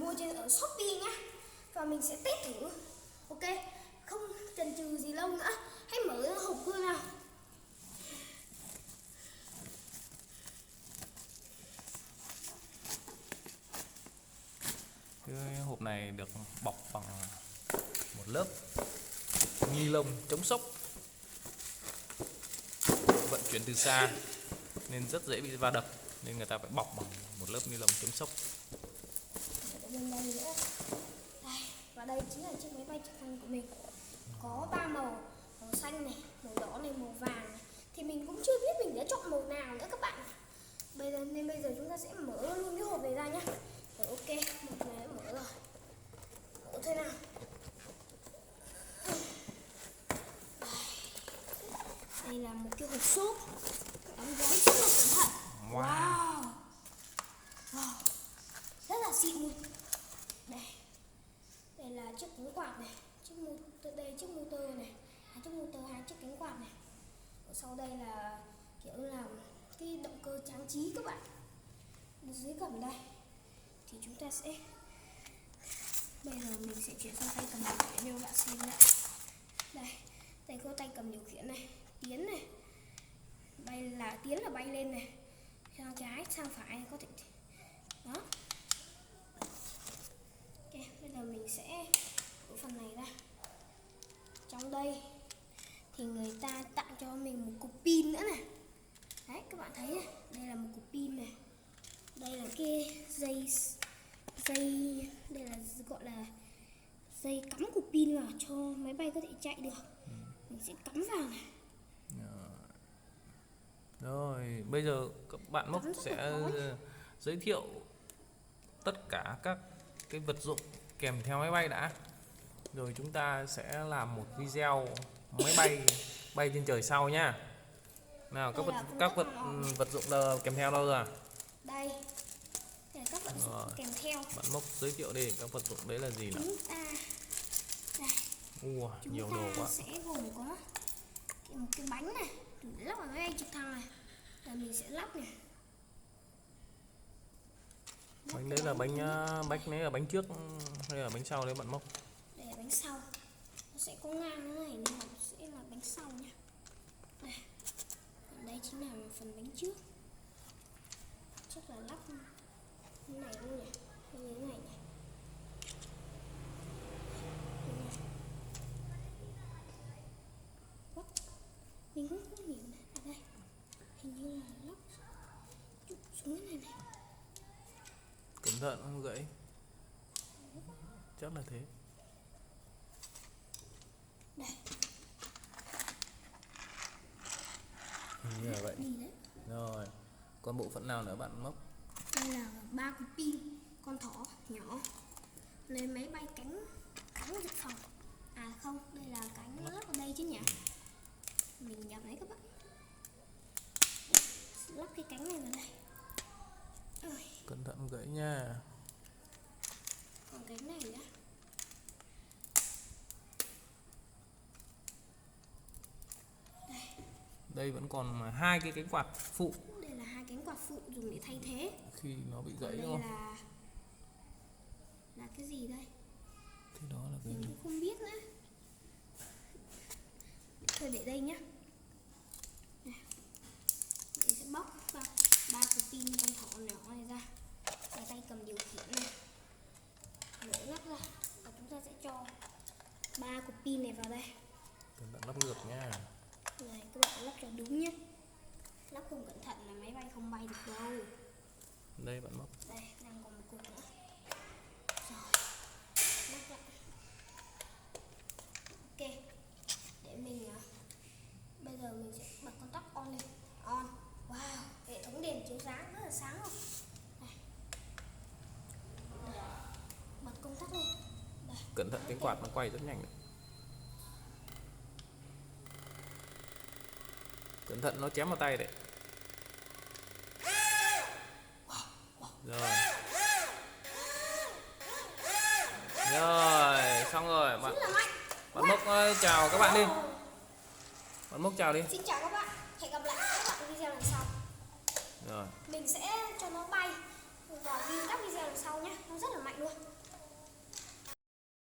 mua trên ở Shopee nhá. Và mình sẽ test thử. Ok, không chần chừ gì lâu nữa, hãy mở hộp luôn nào. Cái hộp này được bọc bằng một lớp ni lông chống sốc, vận chuyển từ xa nên rất dễ bị va đập, nên người ta phải bọc bằng một lớp ni lông chống sốc. Đây, và đây chính là chiếc máy bay trực thăng của mình. Có 3 màu, màu xanh này, màu đỏ này, màu vàng này. Thì mình cũng chưa biết mình đã chọn màu nào nữa các bạn. Bây giờ chúng ta sẽ mở luôn cái hộp này ra nhé. Rồi, ok, hộp này đã mở rồi. Mở thôi nào. Đây là một cái hộp xốp đóng gói rất là cẩn thận. Wow, rất là xịn luôn. Đây là chiếc cánh quạt này, chiếc motor này, chiếc motor, 2 chiếc cánh quạt này. Ở sau đây là kiểu là cái động cơ trang trí các bạn. Ở dưới cầm đây thì chúng ta sẽ, bây giờ mình sẽ chuyển sang tay cầm điều khiển cho các bạn xem lại. Đây có tay cầm điều khiển này, tiến này, tiến là bay lên này, sang trái sang phải có thể đó. Ok, bây giờ mình sẽ ở phần này ra. Trong đây thì người ta tặng cho mình một cục pin nữa này. Đấy, các bạn thấy này, đây là một cục pin này. Đây là cái dây đây là gọi là dây cắm cục pin vào cho máy bay có thể chạy được. Mình sẽ cắm vào này. Rồi, bây giờ các bạn Mốc sẽ giới thiệu tất cả các cái vật dụng kèm theo máy bay đã. Rồi chúng ta sẽ làm một video máy bay bay trên trời sau nhá. Nào, các vật dụng kèm theo đâu rồi? Đây là các vật dụng kèm theo. Bạn Mốc giới thiệu đi, các vật dụng đấy là gì nào? Nhiều đồ quá. Sẽ gồm có một cái bánh này, lắp vào máy bay trực thăng này. Là mình sẽ lắp này. Bánh đấy là bánh trước hay là bánh sau đấy bạn Mốc? Đây là bánh sau. Nó sẽ có ngang như này nên nó sẽ là bánh sau nha. Đây chính là phần bánh trước. Chắc là lắp như này luôn nhỉ, như thế này nhỉ. Mình cũng không hiểu này. À đây, hình như là lắp chụp xuống cái này này. Cẩn thận không gãy. Chắc là thế. Đây. Hình như là vậy. Rồi, còn bộ phận nào nữa bạn Mốc? Đây là 3 cục pin, con thỏ nhỏ, lấy máy bay cánh dự phòng. À không, đây là cánh lắp ở đây chứ nhỉ? Mình nhầm đấy các bạn. Lắp cái cánh này vào đây. Cẩn thận gãy nha. Còn cái này nữa. Đây vẫn còn 2 cái cánh quạt phụ. Đây là 2 cánh quạt phụ dùng để thay thế khi nó bị gãy, đúng đúng không? Là cái gì đây? Thế đó là cái mình gì? cũng không biết nữa. Thôi để đây nhá. Mình sẽ bóc vào 3 cục pin con thỏ nhỏ này ra. Cái tay cầm điều khiển này, mở lắp ra và chúng ta sẽ cho 3 cục pin này vào đây. Cẩn thận lắp ngược nha. Này các bạn lắp cho đúng nhé. Lắp không cẩn thận là máy bay không bay được đâu. Đây bạn Mốc. Đây đang còn một cục nữa. Rồi, lắp lại. Ok, để mình bây giờ mình sẽ bật công tắc on lên. On. Wow, hệ thống đèn chiếu sáng rất là sáng không? Đây. Bật công tắc lên. Đây. Cẩn thận cánh quạt nó quay rất nhanh đấy. Cẩn thận nó chém vào tay đấy. Rồi. Rồi, xong rồi. Bạn Mốc ơi, chào các bạn đi. Bạn Mốc chào đi. Xin chào các bạn. Hẹn gặp lại các bạn ở video lần sau. Rồi. Mình sẽ cho nó bay